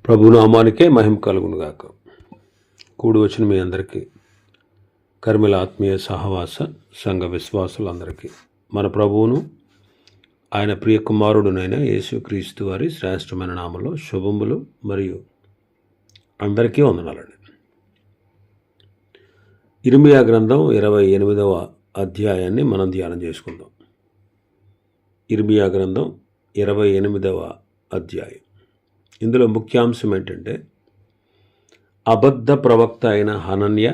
ప్రభునామానికే మహిమ కలుగునుగాక. కూడి వచ్చిన మీ అందరికీ, కర్మిల ఆత్మీయ సహవాస సంఘ విశ్వాసులందరికీ మన ప్రభువును ఆయన ప్రియ కుమారుడునైన యేసుక్రీస్తు వారి శ్రేష్టమైన నామంలో శుభములు మరియు అందరికీ వందనాలండి. ఇర్మియా గ్రంథం 28వ అధ్యాయాన్ని మనం ధ్యానం చేసుకుందాం. ఇర్మియా గ్రంథం 28వ అధ్యాయం. ఇందులో ముఖ్యాంశం ఏంటంటే, అబద్ధ ప్రవక్త అయిన హనన్య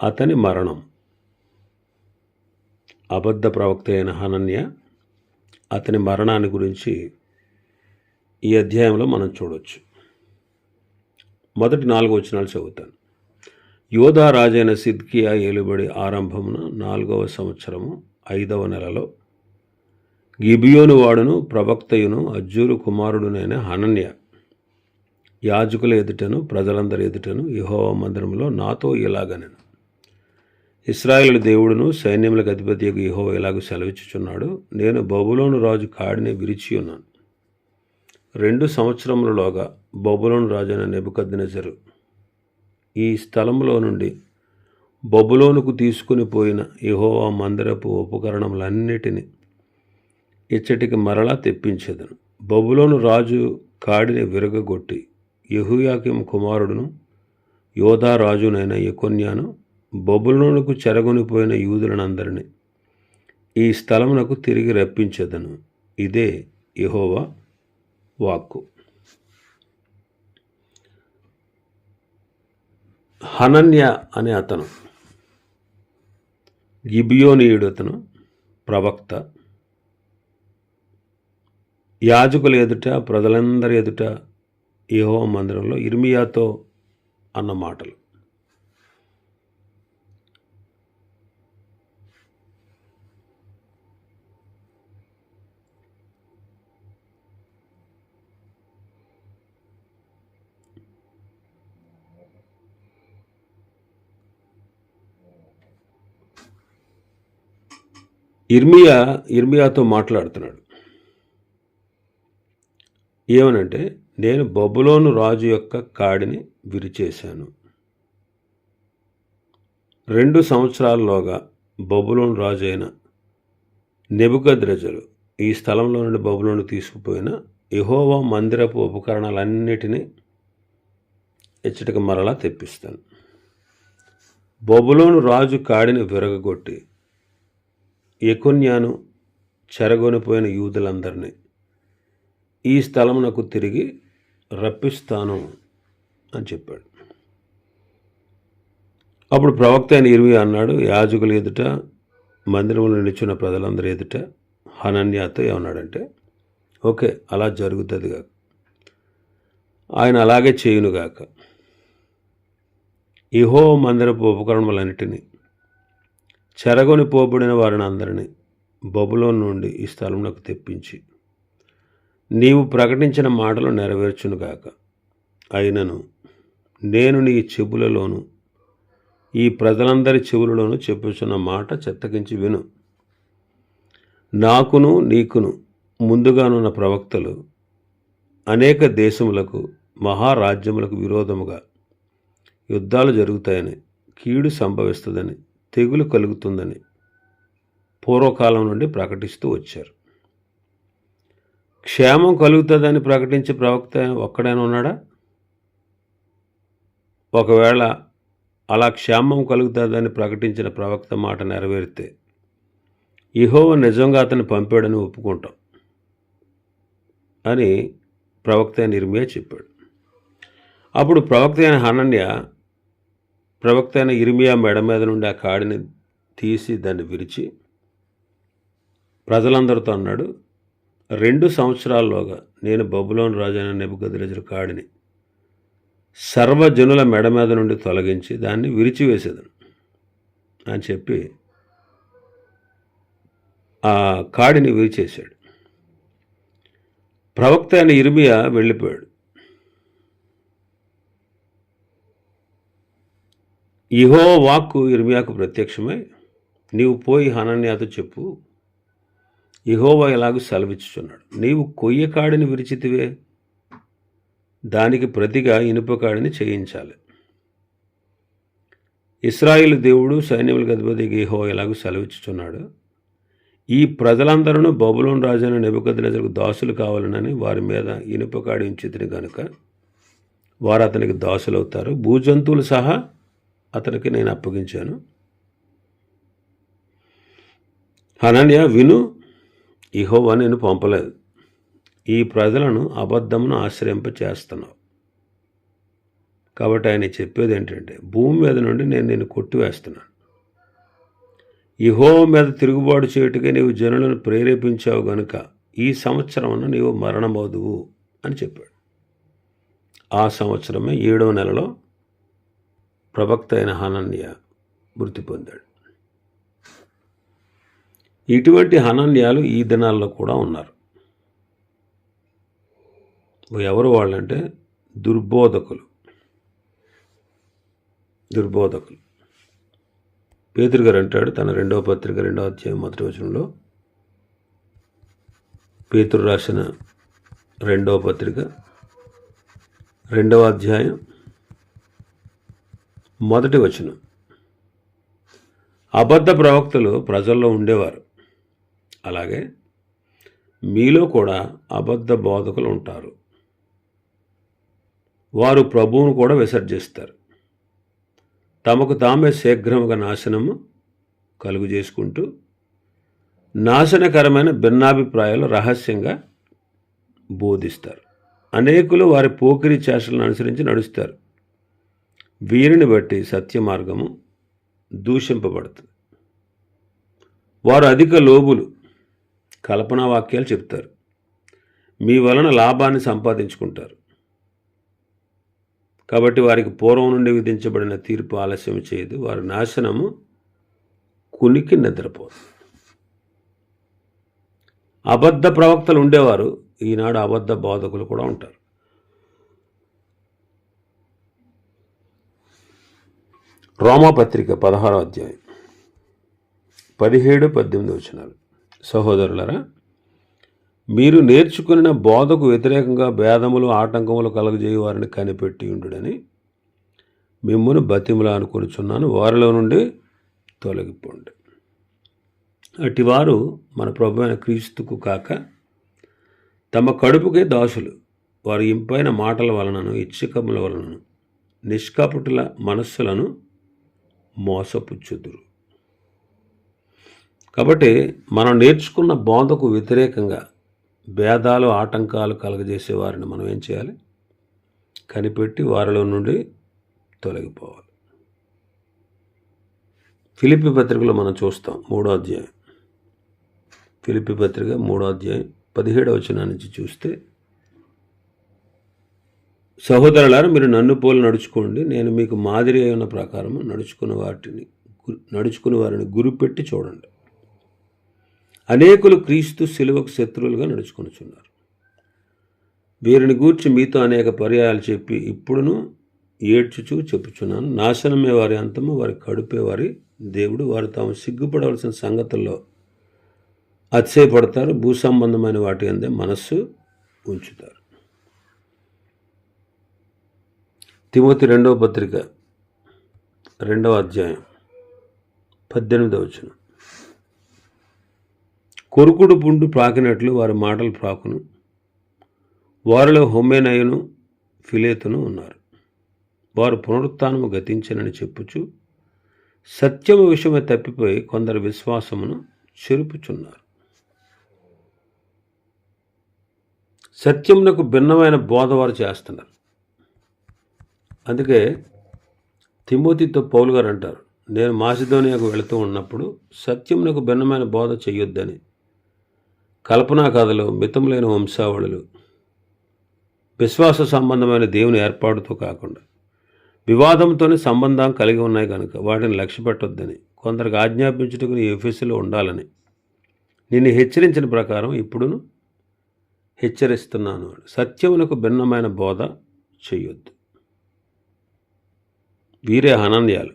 అతని మరణం. అబద్ధ ప్రవక్త అయిన హనన్య అతని మరణాన్ని గురించి ఈ అధ్యాయంలో మనం చూడవచ్చు. మొదటి 4 వచనాలు చదువుతాను. యోధా రాజైన సిద్కియా ఏలుబడి ఆరంభమున 4వ సంవత్సరము 5వ నెలలో గిబియోను వాడును ప్రవక్తయును అజ్జూరు కుమారుడునైన హనన్య యాజకుల ఎదుటను ప్రజలందరి ఎదుటను యెహోవా మందిరంలో నాతో ఇలాగనెను, ఇశ్రాయేలు దేవుడును సైన్యములకు అధిపతియగు యెహోవా ఇలాగ సెలవిచ్చుచున్నాడు, నేను బబులోను రాజు కాడిని విరిచి ఉన్నాను. 2 సంవత్సరములలోగా బబులోను రాజైన నెబుకద్నెజరు ఈ స్థలంలో నుండి బబులోనుకు తీసుకుని పోయిన యెహోవా మందిరపు ఉపకరణములన్నిటినీ ఇచ్చటికి మరలా తెప్పించేదను. బబులోను రాజు కాడిని విరగగొట్టి యెహోయాకీము కుమారుడును యోధా రాజునైన యెకొన్యాను బబులోనుకు చెరగొనిపోయిన యూదులనందరినీ ఈ స్థలమునకు తిరిగి రప్పించేదను. ఇదే యెహోవా వాక్కు. హనన్య అనే అతను గిబియోనీయుడు, అతను ప్రవక్త. యాజకుల ఎదుట ప్రజలందరి ఎదుట యెహోవా మందిరంలో ఇర్మియాతో అన్న మాటలు. ఇర్మియాతో మాట్లాడుతున్నాడు. ఏమనంటే, నేను బబులోను రాజు యొక్క కాడిని విరిచేశాను. 2 సంవత్సరాల్లోగా బబులోను రాజు అయిన నెబుకద్నెజరు ఈ స్థలంలో నుండి బబులోను తీసుకుపోయిన యెహోవా మందిరపు ఉపకరణాలన్నిటినీ ఇచ్చటికి మరలా తెప్పిస్తాను. బబులోను రాజు కాడిని విరగగొట్టి యెకొన్యాను చెరగొనిపోయిన యూదులందరినీ ఈ స్థలమునకు తిరిగి రప్పిస్తాను అని చెప్పాడు. అప్పుడు ప్రవక్త అయిన ఇర్మియా అన్నాడు, యాజకుల ఎదుట మందిరంలో నిలిచిన ప్రజలందరి ఎదుట హనన్యాతో ఏమన్నాడంటే, ఓకే, అలా జరుగుతుంది కాక, ఆయన అలాగే చేయునుగాక. యెహోవా మందిరపు ఉపకరణములన్నిటినీ చెరగొని పోబడిన వారిని అందరినీ బబులోను నుండి ఈ స్థలమునకు తెప్పించి నీవు ప్రకటించిన మాటలు నెరవేర్చునుగాక. అయినను నేను నీ చెవులలోను ఈ ప్రజలందరి చెవులలోను చెప్పుచున్న మాట చెత్తకించి విను. నాకును నీకును ముందుగానున్న ప్రవక్తలు అనేక దేశములకు మహారాజ్యములకు విరోధముగా యుద్ధాలు జరుగుతాయని, కీడు సంభవిస్తుందని, తెగులు కలుగుతుందని పూర్వకాలం నుండి ప్రకటిస్తూ వచ్చారు. క్షేమం కలుగుతుందని ప్రకటించే ప్రవక్త ఒక్కడైనా ఉన్నాడా? ఒకవేళ అలా క్షేమం కలుగుతుందని ప్రకటించిన ప్రవక్త మాట నెరవేరితే యెహోవా నిజంగా అతన్ని పంపాడని ఒప్పుకుంటాం అని ప్రవక్త అయిన ఇర్మియా చెప్పాడు. అప్పుడు ప్రవక్త అయిన హనన్య ప్రవక్త అయిన ఇర్మియా మెడ మీద నుండి ఆ కాడిని తీసి దాన్ని విరిచి ప్రజలందరితో అన్నాడు, 2 సంవత్సరాల్లోగా నేను బబులోను రాజైన నెబుకద్నెజరు కాడిని సర్వజనుల మెడ మీద నుండి తొలగించి దాన్ని విరిచివేసేదను అని చెప్పి ఆ కాడిని విరిచేశాడు. ప్రవక్త అయిన ఇర్మియా వెళ్ళిపోయాడు. యెహోవా వాక్కు ఇర్మియాకు ప్రత్యక్షమై, నీవు పోయి హనన్యాతో చెప్పు, యెహోవా ఇలాగ సెలవిచ్చుచున్నాడు, నీవు కొయ్య కాడిని విరిచితివే, దానికి ప్రతిగా ఇనుపకాడిని చేయించాలి. ఇశ్రాయేలు దేవుడు సైన్యములకు అధిపతి యెహోవా ఇలాగూ సెలవిచ్చుచున్నాడు, ఈ ప్రజలందరూ బబులోను రాజైన నెబుకద్నెజరుకు దాసులు కావాలనని వారి మీద ఇనుపకాడి ఉంచితిని గనుక వారు అతనికి దాసులవుతారు. భూజంతువులు సహా అతనికి నేను అప్పగించాను. హనన్యా, విను, యెహోవా నేను పంపలేదు. ఈ ప్రజలను అబద్ధమును ఆశ్రయింప చేస్తున్నావు. కాబట్టి ఆయన చెప్పేది ఏంటంటే, భూమి మీద నుండి నేను నిన్ను కొట్టివేస్తున్నాను. యెహోవా మీద తిరుగుబాటు చేయుటకే నీవు జనులను ప్రేరేపించావు గనుక ఈ సంవత్సరమున నీవు మరణమవుదువు అని చెప్పాడు. ఆ సంవత్సరమే 7వ నెలలో ప్రవక్త అయిన హనన్యా మృతి పొందాడు. ఇటువంటి హనన్యాలు ఈ దినాల్లో కూడా ఉన్నారు. ఎవరు వాళ్ళంటే దుర్బోధకులు. పేతురు గారు అంటాడు తన 2వ పత్రిక 2వ అధ్యాయం 1వ వచనంలో, పేతురు రాసిన 2వ పత్రిక 2వ అధ్యాయం 1వ వచనం, అబద్ధ ప్రవక్తలు ప్రజల్లో ఉండేవారు, అలాగే మీలో కూడా అబద్ధ బోధకులు ఉంటారు. వారు ప్రభువును కూడా విసర్జిస్తారు. తమకు తామే శీఘ్రముగా నాశనము కలుగు చేసుకుంటూ నాశనకరమైన భిన్నాభిప్రాయాలు రహస్యంగా బోధిస్తారు. అనేకులు వారి పోకిరి చేష్టలను అనుసరించి నడుస్తారు. వీరిని బట్టి సత్య మార్గము దూషింపబడుతుంది. వారు అధిక లోబులు, కల్పనా వాక్యాలు చెప్తారు. మీ వలన లాభాన్ని సంపాదించుకుంటారు. కాబట్టి వారికి పూర్వం నుండి విధించబడిన తీర్పు ఆలస్యం చేయదు. వారి నాశనము కునికి నిద్రపోదు. అబద్ధ ప్రవక్తలు ఉండేవారు. ఈనాడు అబద్ధ బోధకులు కూడా ఉంటారు. రోమాపత్రిక 16వ అధ్యాయం 17-18 వచనాలు. సహోదరులరా, మీరు నేర్చుకున్న బోధకు వ్యతిరేకంగా భేదములు ఆటంకములు కలగజేయ వారిని కనిపెట్టి ఉండుడని మిమ్మును బతిములా అనుకొనుచున్నాను. వారిలో నుండి తొలగిపోండి. అటివారు మన ప్రభువైన క్రీస్తుకు కాక తమ కడుపుకే దాసులు. వారి ఇంపైన మాటల వలనను ఇచ్చికముల వలనను నిష్కపటుల మనస్సులను మోసపుచ్చుదురు. కాబట్టి మనం నేర్చుకున్న బోధకు వ్యతిరేకంగా భేదాలు ఆటంకాలు కలగజేసే వారిని మనం ఏం చేయాలి? కనిపెట్టి వారిలో నుండి తొలగిపోవాలి. ఫిలిప్పీ పత్రికలో మనం చూస్తాం 3వ అధ్యాయం, ఫిలిప్పీ పత్రిక 3వ అధ్యాయం 17వ వచనం నుంచి చూస్తే, సహోదరులారా, మీరు నన్ను పోలి నడుచుకోండి. నేను మీకు మాదిరి అయిన ప్రకారం నడుచుకుని వారిని గురిపెట్టి చూడండి. అనేకులు క్రీస్తు శిలువకు శత్రువులుగా నడుచుకొనుచున్నారు. వీరిని గూర్చి మీతో అనేక పర్యాయాలు చెప్పి ఇప్పుడును ఏడ్చుచూ చెప్పుచున్నాను. నాశనమే వారి అంతము, వారి కడుపే వారి దేవుడు. వారు తాము సిగ్గుపడవలసిన సంగతుల్లో అతిశయపడతారు. భూ సంబంధమైన వాటి అందే మనస్సు ఉంచుతారు. తిమోతి 2వ పత్రిక 2వ అధ్యాయం 18వ వచనం, కొరుకుడు పుండు ప్రాకినట్లు వారి మాటలు ప్రాకును. వారిలో హొమెనయును ఫిలేతును ఉన్నారు. వారు పునరుత్థానము గతించనని చెప్పుచు సత్యము విషయమే తప్పిపోయి కొందరు విశ్వాసమును చెరుపుచున్నారు. సత్యమునకు భిన్నమైన బోధ వారు చేస్తున్నారు. అందుకే తిమోతితో పౌలు గారు అంటారు, నేను మాసిదోనియాకు వెళుతూ ఉన్నప్పుడు సత్యమునకు భిన్నమైన బోధ చెయ్యొద్దని, కల్పనా కథలు, మితములైన వంశావళులు, విశ్వాస సంబంధమైన దేవుని ఏర్పాటుతో కాకుండా వివాదంతోనే సంబంధం కలిగి ఉన్నాయి కనుక వాటిని లక్ష్య పెట్టొద్దని కొందరికి ఆజ్ఞాపించుటకు నీ ఎఫెసులో ఉండాలని నిన్ను హెచ్చరించిన ప్రకారం ఇప్పుడును హెచ్చరిస్తున్నాను. సత్యమునకు భిన్నమైన బోధ చెయ్యొద్దు. వీరే హనన్యాలు,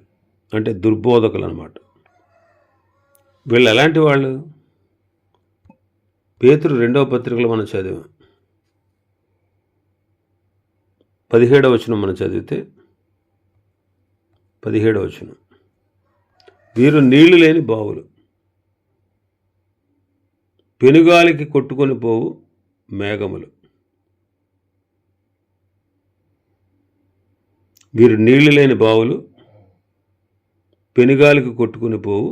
అంటే దుర్బోధకులు అన్నమాట. వీళ్ళు ఎలాంటి వాళ్ళు? పేతురు 2వ పత్రికలో మనం చదివాం. 17వ వచనం మనం చదివితే 17వ వచనం, వీరు నీళ్లు లేని బావులు, పెనుగాలికి కొట్టుకొని పోవు మేఘములు. వీరు నీళ్లు లేని బావులు, పెనుగాలికి కొట్టుకుని పోవు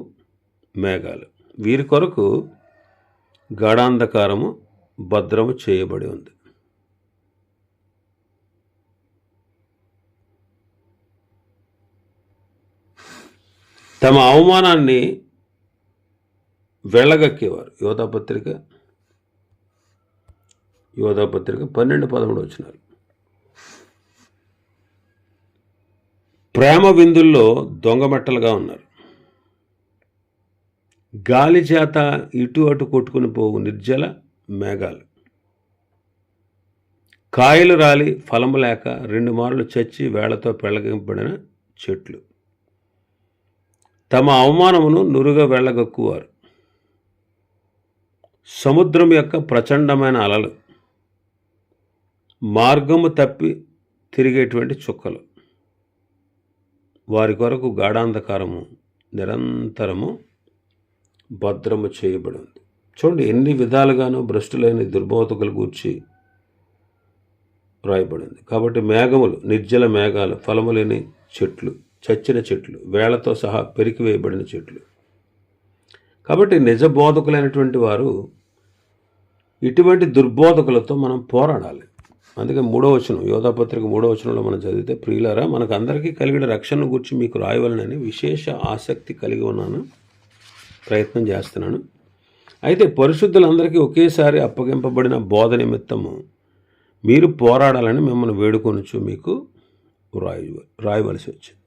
మేఘాలు. వీరి కొరకు గాఢాంధకారము భద్రము చేయబడి ఉంది. తమ అవమానాన్ని వెళ్ళగక్కేవారు. యోధాపత్రిక 12-13 వచనాలు. ప్రేమ విందుల్లో దొంగమెట్టలుగా ఉన్నారు. గాలి చేత ఇటు అటు కొట్టుకుని పోవు నిర్జల మేఘాలు, కాయలు రాలి ఫలము లేక 2 మార్లు చచ్చి వేళ్లతో పెళ్ళగింపబడిన చెట్లు. తమ అవమానమును నురుగా వెళ్ళగక్కువారు. సముద్రం యొక్క ప్రచండమైన అలలు, మార్గము తప్పి తిరిగేటువంటి చుక్కలు. వారి కొరకు గాఢాంధకారము నిరంతరము భద్రము చేయబడి ఉంది. చూడండి, ఎన్ని విధాలుగానూ భ్రష్టులైన దుర్బోధకుల గూర్చి రాయబడింది. కాబట్టి మేఘములు, నిర్జల మేఘాలు, ఫలము లేని చెట్లు, చచ్చిన చెట్లు, వేళ్లతో సహా పెరికివేయబడిన చెట్లు. కాబట్టి నిజ బోధకులైనటువంటి వారు ఇటువంటి దుర్బోధకులతో మనం పోరాడాలి. అందుకే 3వ వచనం, యోధాపత్రిక 3వ వచనంలో మనం చదివితే, ప్రియులారా, మనకు అందరికీ కలిగిన రక్షణ గురించి మీకు రాయవలనని విశేష ఆసక్తి కలిగి ఉన్నాను, ప్రయత్నం చేస్తున్నాను. అయితే పరిశుద్ధులందరికీ ఒకేసారి అప్పగింపబడిన బోధ నిమిత్తము మీరు పోరాడాలని మిమ్మల్ని వేడుకొనుచు మీకు రాయవలసి వచ్చింది.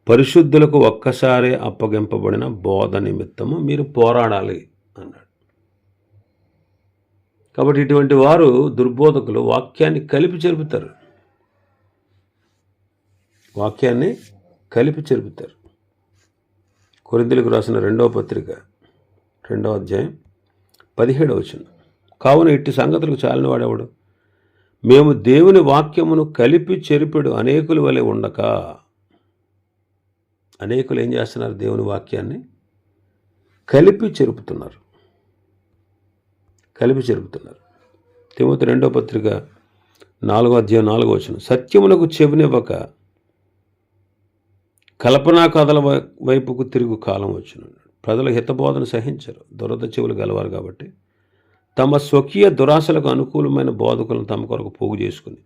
పరిశుద్ధులకు ఒక్కసారి అప్పగింపబడిన బోధ నిమిత్తము మీరు పోరాడాలి అన్నాడు. కాబట్టి ఇటువంటి వారు దుర్బోధకులు వాక్యాన్ని కలిపి చెరుపుతారు. కొరింథీయులకు రాసిన 2వ పత్రిక 2వ అధ్యాయం 17వ వచనం, కావున ఇట్టి సంగతులకు చాలిన వాడెవడు? మేము దేవుని వాక్యమును కలిపి చెరిపెడు అనేకుల వలె ఉండక. అనేకులు ఏం చేస్తున్నారు? దేవుని వాక్యాన్ని కలిపి చెరుపుతున్నారు. తిమోతి 2వ పత్రిక 4వ అధ్యాయం 4వ వచనం, సత్యమునకు చెవినివ్వక కల్పనా కథల వైపుకు తిరుగు కాలం వచ్చును. ప్రజల హితబోధన సహించరు, దురద చెవులు గలవారు కాబట్టి తమ స్వకీయ దురాశలకు అనుకూలమైన బోధకులను తమ కొరకు పోగు చేసుకుని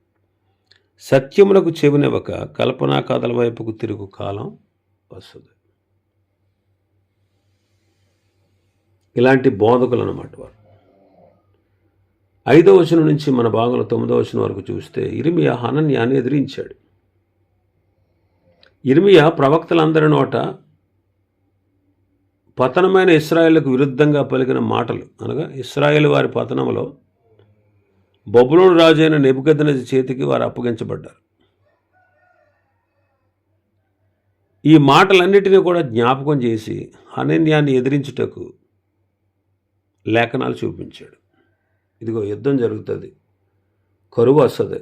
సత్యమునకు చెవినివ్వక కల్పనా కథల వైపుకు తిరుగు కాలం వస్తుంది. ఇలాంటి బోధకులు అన్నమాట వారు. 5వ వచనం నుంచి మన భాగంలో 9వ వచనం వరకు చూస్తే, ఇర్మియా హనన్యాన్ని ఎదిరించాడు. ఇర్మియా ప్రవక్తలందరి నోట పతనమైన ఇశ్రాయేలుకు విరుద్ధంగా పలికిన మాటలు, అనగా ఇశ్రాయేలు వారి పతనంలో బబులోను రాజు అయిన నెబుకద్నెజరు చేతికి వారు అప్పగించబడ్డారు. ఈ మాటలన్నిటినీ కూడా జ్ఞాపకం చేసి హనన్యాన్ని ఎదిరించుటకు లేఖనాలు చూపించాడు. ఇదిగో యుద్ధం జరుగుతుంది, కరువు వస్తుంది,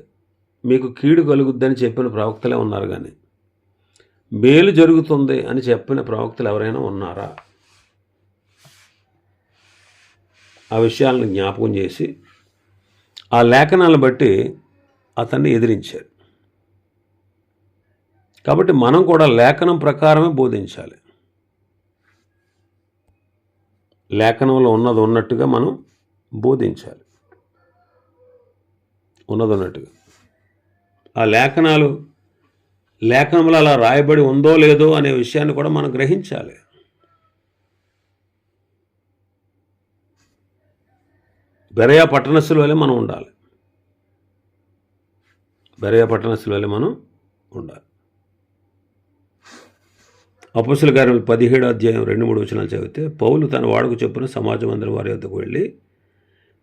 మీకు కీడు కలుగుద్దని చెప్పిన ప్రవక్తలే ఉన్నారు, కానీ మేలు జరుగుతుంది అని చెప్పిన ప్రవక్తలు ఎవరైనా ఉన్నారా? ఆ విషయాలను జ్ఞాపకం చేసి ఆ లేఖనాలను బట్టి అతన్ని ఎదిరించారు. కాబట్టి మనం కూడా లేఖనం ప్రకారమే బోధించాలి. లేఖనంలో ఉన్నది ఉన్నట్టుగా మనం బోధించాలి, ఉన్నది ఉన్నట్టుగా. ఆ లేఖనంలో అలా రాయబడి ఉందో లేదో అనే విషయాన్ని కూడా మనం గ్రహించాలి. బెరయా పట్టణస్థుల వలె మనం ఉండాలి. అపొస్తలుల కార్యములు 17వ అధ్యాయం 2-3 వచనాలు చదివితే, పౌలు తన వాడుకు చొప్పున సమాజ మందిరం వారి వద్దకు వెళ్ళి,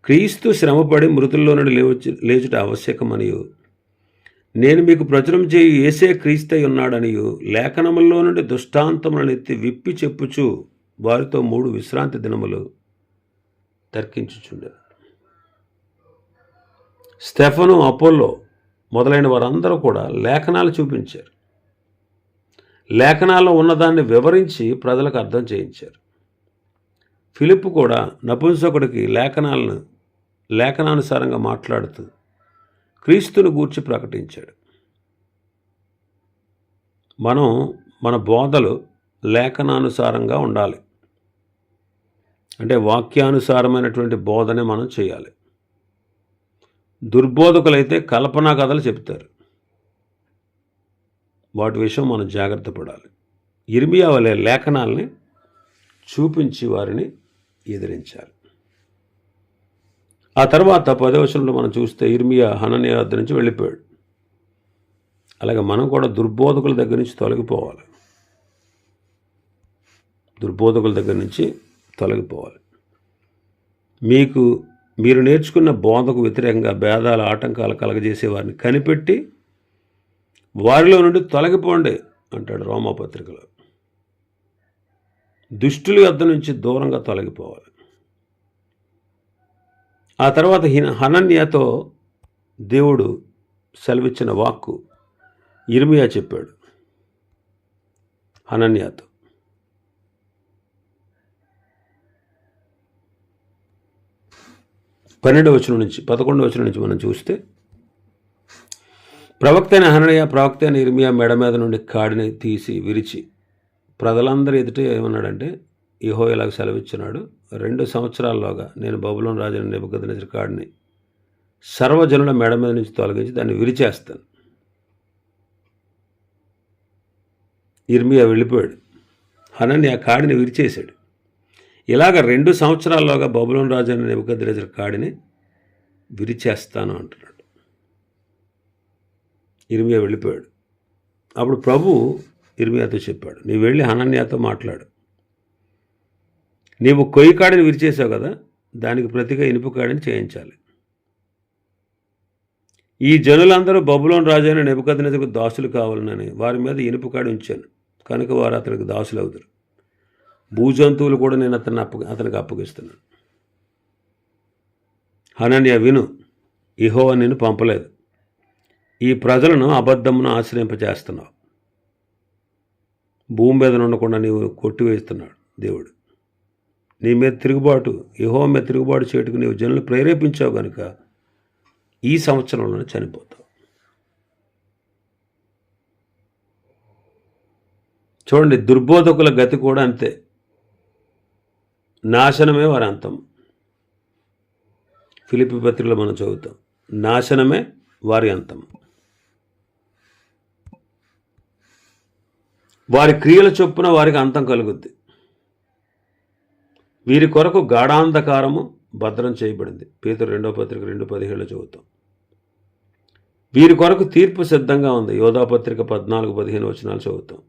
క్రీస్తు శ్రమపడి మృతుల్లో నుండి లేచుట ఆవశ్యకమనియు, నేను మీకు ప్రచురం చేయి యేసే క్రీస్తై ఉన్నాడనియు లేఖనముల్లో నుండి దృష్టాంతములను ఎత్తి విప్పి చెప్పుచు వారితో 3 విశ్రాంతి దినములు తర్కించుచుండెను. స్టెఫను, అపోల్లో మొదలైన వారందరూ కూడా లేఖనాలు చూపించారు. లేఖనాల్లో ఉన్నదాన్ని వివరించి ప్రజలకు అర్థం చేయించారు. ఫిలిప్పు కూడా నపుంసకుడికి లేఖనానుసారంగా మాట్లాడుతూ క్రీస్తును గూర్చి ప్రకటించాడు. మనం మన బోధలు లేఖనానుసారంగా ఉండాలి. అంటే వాక్యానుసారమైనటువంటి బోధనే మనం చేయాలి. దుర్బోధకులైతే కల్పనా కథలు చెప్తారు. వాటి విషయం మనం జాగ్రత్త పడాలి. ఇర్మియా వలె లేఖనాల్ని చూపించి వారిని ఎదిరించాలి. ఆ తర్వాత 10వ వచనంలో మనం చూస్తే ఇర్మియా హనన్యా వద్ద నుంచి వెళ్ళిపోయాడు. అలాగే మనం కూడా దుర్బోధకుల దగ్గర నుంచి తొలగిపోవాలి. మీరు నేర్చుకున్న బోధకు వ్యతిరేకంగా భేదాల ఆటంకాలు కలగజేసే వారిని కనిపెట్టి వారిలో నుండి తొలగిపోండి అంటాడు రోమాపత్రికలో. దుష్టుల యొద్ద నుంచి దూరంగా తొలగిపోవాలి. ఆ తర్వాత హనన్యాతో దేవుడు సెలవిచ్చిన వాక్కు ఇర్మియా చెప్పాడు హనన్యాతో. పన్నెండవ వచనం నుంచి 11వ వచనం నుంచి మనం చూస్తే, ప్రవక్త అయిన ఇర్మియా మెడ మీద నుండి కాడిని తీసి విరిచి ప్రజలందరి ఎదుట ఏమన్నాడంటే, యెహోవా ఇలాగ సెలవిచ్చున్నాడు, 2 సంవత్సరాల్లోగా నేను బబులోను రాజైన నెబుకద్నెజరు కాడిని సర్వజనుల మెడ మీద నుంచి తొలగించి దాన్ని విరిచేస్తాను. ఇర్మియా వెళ్ళిపోయాడు. హనన్యా కాడిని విరిచేశాడు. ఇలాగ 2 సంవత్సరాల్లోగా బబులోను రాజైన నెబుకద్నెజరు కాడిని విరిచేస్తాను అంటున్నాడు. ఇర్మియా వెళ్ళిపోయాడు. అప్పుడు ప్రభు ఇర్మియాతో చెప్పాడు, నీవు వెళ్ళి హనన్యాతో మాట్లాడు. నీవు కొయ్యి కాడిని విరిచేసావు కదా, దానికి ప్రతిగా ఇనుపు కాడిని చేయించాలి. ఈ జనులందరూ బబులోను రాజైన నెబుకద్నెజరుకు దాసులు కావాలనని వారి మీద ఇనుపు కాడి ఉంచాను, కనుక వారు అతనికి దాసులు అవుతారు. భూజంతువులు కూడా నేను అతనికి అప్పగిస్తున్నాను. హనన్యా విను, యెహోవా నిన్ను పంపలేదు. ఈ ప్రజలను అబద్ధమును ఆశ్రయింపజేస్తున్నావు. భూమి మీద ఉండకుండా నీవు కొట్టివేస్తున్నాడు దేవుడు. నీ మీద తిరుగుబాటు, యెహోవా మీద తిరుగుబాటు చేయటకు నీవు జనులు ప్రేరేపించావు కనుక ఈ సంవత్సరంలోనే చనిపోతావు. చూడండి, దుర్బోధకుల గతి కూడా అంతే. నాశనమే వారి అంతం. ఫిలిప్పీ పత్రికలో మనం చదువుతాం, నాశనమే వారి అంతం. వారి క్రియల చొప్పున వారికి అంతం కలుగుద్ది. వీరి కొరకు గాఢాంధకారము భద్రం చేయబడింది. పేతురు 2వ పత్రిక 2:17 చదువుతాం. వీరి కొరకు తీర్పు సిద్ధంగా ఉంది. యోధా పత్రిక 14-15 వచనాలు చదువుతాం.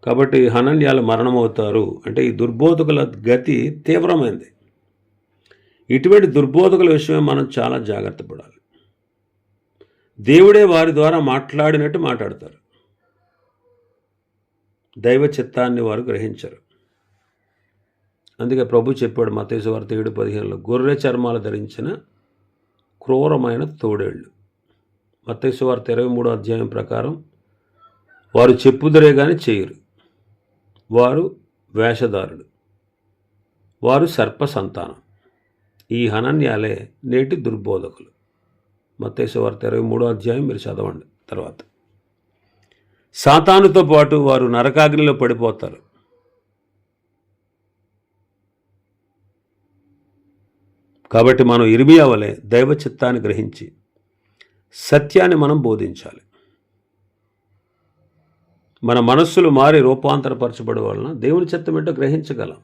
కాబట్టి హనన్యాలు మరణమవుతారు అంటే ఈ దుర్బోధకుల గతి తీవ్రమైంది. ఇటువంటి దుర్బోధకుల విషయమే మనం చాలా జాగ్రత్త పడాలి. దేవుడే వారి ద్వారా మాట్లాడినట్టు మాట్లాడతారు. దైవ చిత్తాన్ని వారు గ్రహించరు. అందుకే ప్రభు చెప్పాడు మత్తయి సువార్త 7:15లో, గొర్రె చర్మాలు ధరించిన క్రూరమైన తోడేళ్ళు. మత్తయి సువార్త 23వ అధ్యాయం ప్రకారం వారు చెప్పుదురే కానీ చేయరు. వారు వేషధారుడు, వారు సర్ప సంతానం. ఈ హనన్యాలే నేటి దుర్బోధకులు. మత్తయి సువార్త 23వ అధ్యాయం మీరు చదవండి. తర్వాత సాతానుతో పాటు వారు నరకాగ్నిలో పడిపోతారు. కాబట్టి మనం ఇర్మియా వలె దైవ చిత్తాన్ని గ్రహించి సత్యాన్ని మనం బోధించాలి. మన మనస్సులు మారి రూపాంతరపరచబడి వలన దేవుని చిత్తం ఏంటో గ్రహించగలం.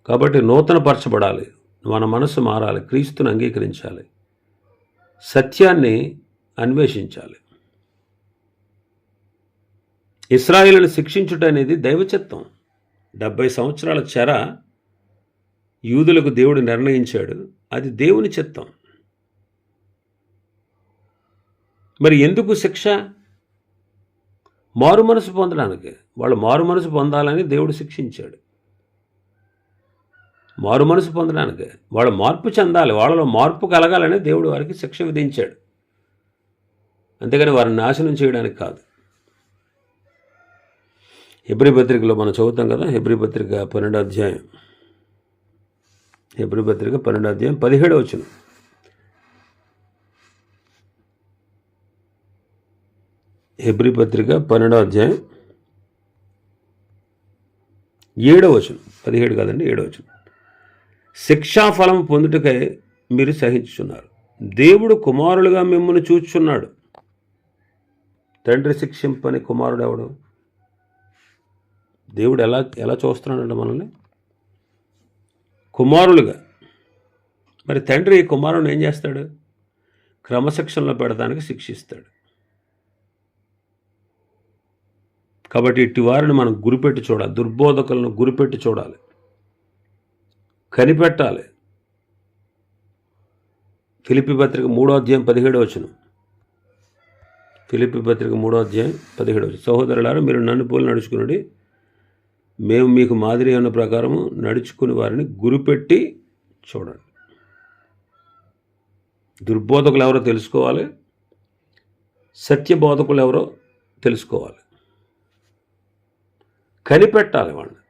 కాబట్టి నూతనపరచబడాలి, మన మనస్సు మారాలి, క్రీస్తుని అంగీకరించాలి, సత్యాన్ని అన్వేషించాలి. ఇశ్రాయేలును శిక్షించుట అనేది దైవ చిత్తం. 70 సంవత్సరాల చెర యూదులకు దేవుడు నిర్ణయించాడు. అది దేవుని చిత్తం. మరి ఎందుకు శిక్ష? మారు మనసు పొందడానికి. వాళ్ళు మారు మనసు పొందాలని దేవుడు శిక్షించాడు. మారు మనసు పొందడానికి, వాళ్ళు మార్పు చెందాలి, వాళ్ళలో మార్పు కలగాలని దేవుడు వారికి శిక్ష విధించాడు. అంతేగాని వారిని నాశనం చేయడానికి కాదు. హెబ్రీ పత్రికలో మనం చదువుతాం కదా, హెబ్రీ పత్రిక 12వ అధ్యాయం, హెబ్రీ పత్రిక 12వ అధ్యాయం 17వ వచనం. హెబ్రీ పత్రిక 12వ అధ్యాయం 7వ వచనం, 17 కాదండి 7వ వచనం. శిక్షాఫలం పొందుటకై మీరు సహించుచున్నారు, దేవుడు కుమారులుగా మిమ్మల్ని చూచుచున్నాడు. తండ్రి శిక్షింపని కుమారుడు ఎవడు? దేవుడు ఎలా చూస్తున్నాడంటే మనల్ని కుమారులుగా. మరి తండ్రి కుమారుని ఏం చేస్తాడు? క్రమశిక్షణలో పెడతానికి శిక్షిస్తాడు. కాబట్టి ఇట్టి వారిని మనం గురిపెట్టి చూడాలి, దుర్బోధకులను గురిపెట్టి చూడాలి, కనిపెట్టాలి. ఫిలిప్పీ పత్రిక 3వ అధ్యాయం 17వ వచనం. ఫిలిప్పీ పత్రిక 3వ అధ్యాయం 17వ వచనం. సహోదరులారా, మీరు నన్ను పోలి నడుచుకునండి, మేము మీకు మాదిరి అన్న ప్రకారము నడుచుకుని వారిని గురిపెట్టి చూడండి. దుర్బోధకులు ఎవరో తెలుసుకోవాలి, సత్యబోధకులు ఎవరో తెలుసుకోవాలి, కనిపెట్టాలి వాళ్ళని.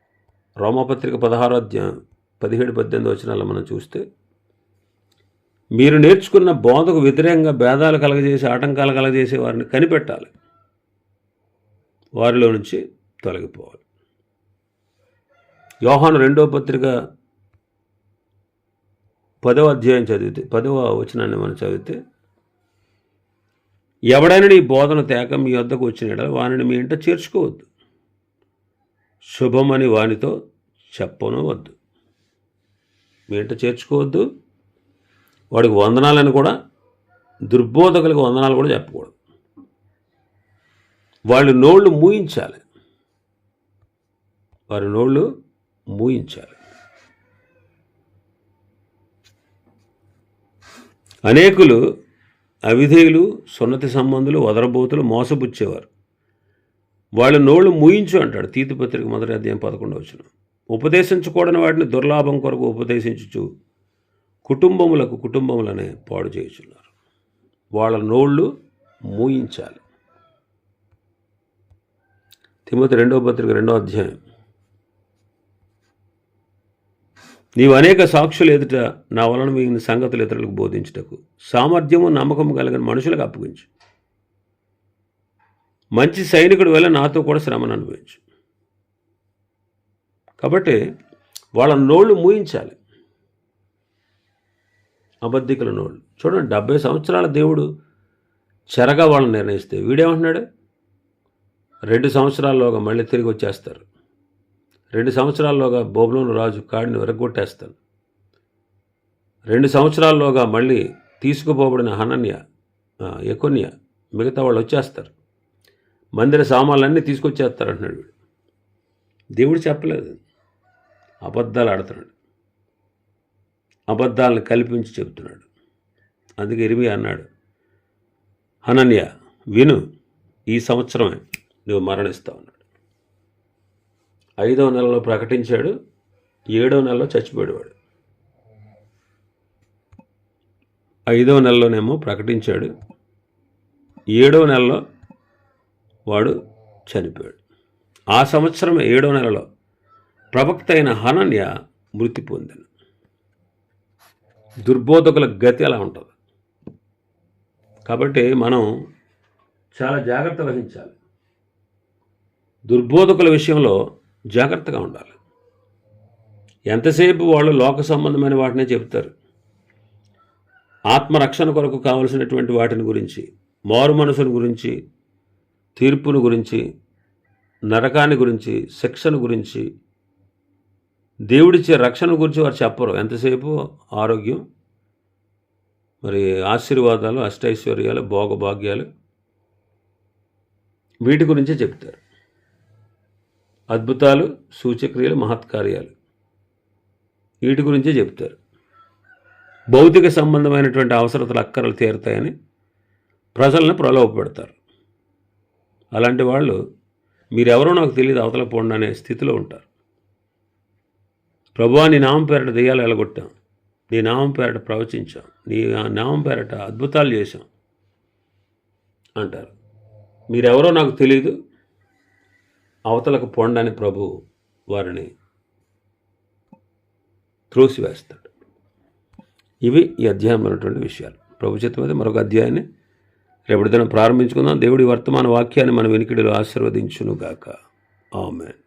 రోమాపత్రిక 16వ అధ్యాయం 17-18 వచనాల్లో మనం చూస్తే, మీరు నేర్చుకున్న బోధకు వ్యతిరేకంగా భేదాలు కలగజేసి ఆటంకాలు కలగజేసే వారిని కనిపెట్టాలి, వారిలో నుంచి తొలగిపోవాలి. యోహాను 2వ పత్రిక 10వ అధ్యాయం చదివితే, 10వ వచనాన్ని మనం చదివితే, ఎవడైనా నీ బోధన తేక మీ వద్దకు వచ్చిన యెడల వానిని మీ ఇంట చేర్చుకోవద్దు, శుభమని వానితో చెప్పను వద్దు. మీ ఇంట చేర్చుకోవద్దు, వాడికి వందనాలని కూడా, దుర్బోధకులకు వందనాలు కూడా చెప్పకూడదు. వాళ్ళు నోళ్ళు మూయించాలి, వారి నోళ్ళు మూయించాలి. అనేకులు అవిధేయులు, సున్నతి సంబంధులు, వదరబోతులు, మోసపుచ్చేవారు. వాళ్ళ నోళ్ళు మూయించు అంటాడు తీతు పత్రిక 1వ అధ్యాయం 11వ వచనం. ఉపదేశించకూడని వాటిని దుర్లాభం కొరకు ఉపదేశించుచు కుటుంబములనే పాడు చేయుచున్నారు. వాళ్ళ నోళ్ళు మూయించాలి. తిమోతి 2వ పత్రిక 2వ అధ్యాయం. నీవు అనేక సాక్షులు ఎదుట నా వలన మిగిలిన సంగతులు ఇతరులకు బోధించుటకు సామర్థ్యము నమ్మకము కలిగిన మనుషులకు అప్పగించు. మంచి సైనికుడు వల్ల నాతో కూడా శ్రమను అనుభవించు. కాబట్టి వాళ్ళ నోళ్ళు మూయించాలి, అబద్ధికుల నోళ్ళు. చూడండి, 70 సంవత్సరాల దేవుడు చెరగా వాళ్ళని నిర్ణయిస్తే వీడేమంటున్నాడు? 2 సంవత్సరాల్లోగా మళ్ళీ తిరిగి వచ్చేస్తారు, 2 సంవత్సరాల్లోగా బబులోను రాజు కాడిని విరగొట్టేస్తాను, 2 సంవత్సరాల్లోగా మళ్ళీ తీసుకుపోబడిన హనన్య, యెకొన్య, మిగతా వాళ్ళు వచ్చేస్తారు, మందిర సామాన్లన్నీ తీసుకొచ్చేస్తారు అంటున్నాడు. దేవుడు చెప్పలేదు, అబద్ధాలు ఆడుతున్నాడు, అబద్ధాలను కల్పించి చెబుతున్నాడు. అందుకే ఇర్మీయా అన్నాడు, హనన్య విను, ఈ సంవత్సరమే నువ్వు మరణిస్తావు అన్నాడు. 5వ నెలలో ప్రకటించాడు, 7వ నెలలో చచ్చిపోయాడు వాడు. 5వ నెలలోనేమో ప్రకటించాడు, 7వ నెలలో వాడు చనిపోయాడు. ఆ సంవత్సరం 7వ నెలలో ప్రవక్త అయిన హనన్య మృతి పొందాను. దుర్బోధకుల గతి అలా ఉంటుంది. కాబట్టి మనం చాలా జాగ్రత్త వహించాలి, దుర్బోధకుల విషయంలో జాగ్రత్తగా ఉండాలి. ఎంతసేపు వాళ్ళు లోక సంబంధమైన వాటినే చెప్తారు, ఆత్మరక్షణ కొరకు కావలసినటువంటి వాటిని గురించి, మారు మనసుని గురించి, తీర్పును గురించి, నరకాన్ని గురించి, శిక్షను గురించి, దేవుడిచ్చే రక్షణ గురించి వారు చెప్పరు. ఎంతసేపు ఆరోగ్యం, మరి ఆశీర్వాదాలు, అష్టైశ్వర్యాలు, భోగభాగ్యాలు, వీటి గురించే చెప్తారు. అద్భుతాలు, సూచక్రియలు, మహత్కార్యాలు, వీటి గురించే చెప్తారు. భౌతిక సంబంధమైనటువంటి అవసరతలు, అక్కరలు తీరుతాయని ప్రజలను ప్రలోభపెడతారు. అలాంటి వాళ్ళు మీరెవరో నాకు తెలియదు అవతల పోండి అనే స్థితిలో ఉంటారు. ప్రభువా, నీ నామం పేరట దెయ్యాలు వెళ్ళగొట్టాం, నీ నామం పేరట ప్రవచించాం, నీ నామం పేరట అద్భుతాలు చేశాం అంటారు. మీరెవరో నాకు తెలియదు, అవతలకు పొండని ప్రభు వారిని త్రోసివేస్తాడు. ఇవి ఈ అధ్యాయంలో ఉన్నటువంటి విషయాలు. ప్రభు చిత్తం మీద మరొక అధ్యాయాన్ని రేపటి దినం ప్రారంభించుకుందాం. దేవుడి వర్తమాన వాక్యాన్ని మన వెనుకడిలో ఆశీర్వదించునుగాక. ఆమేన్.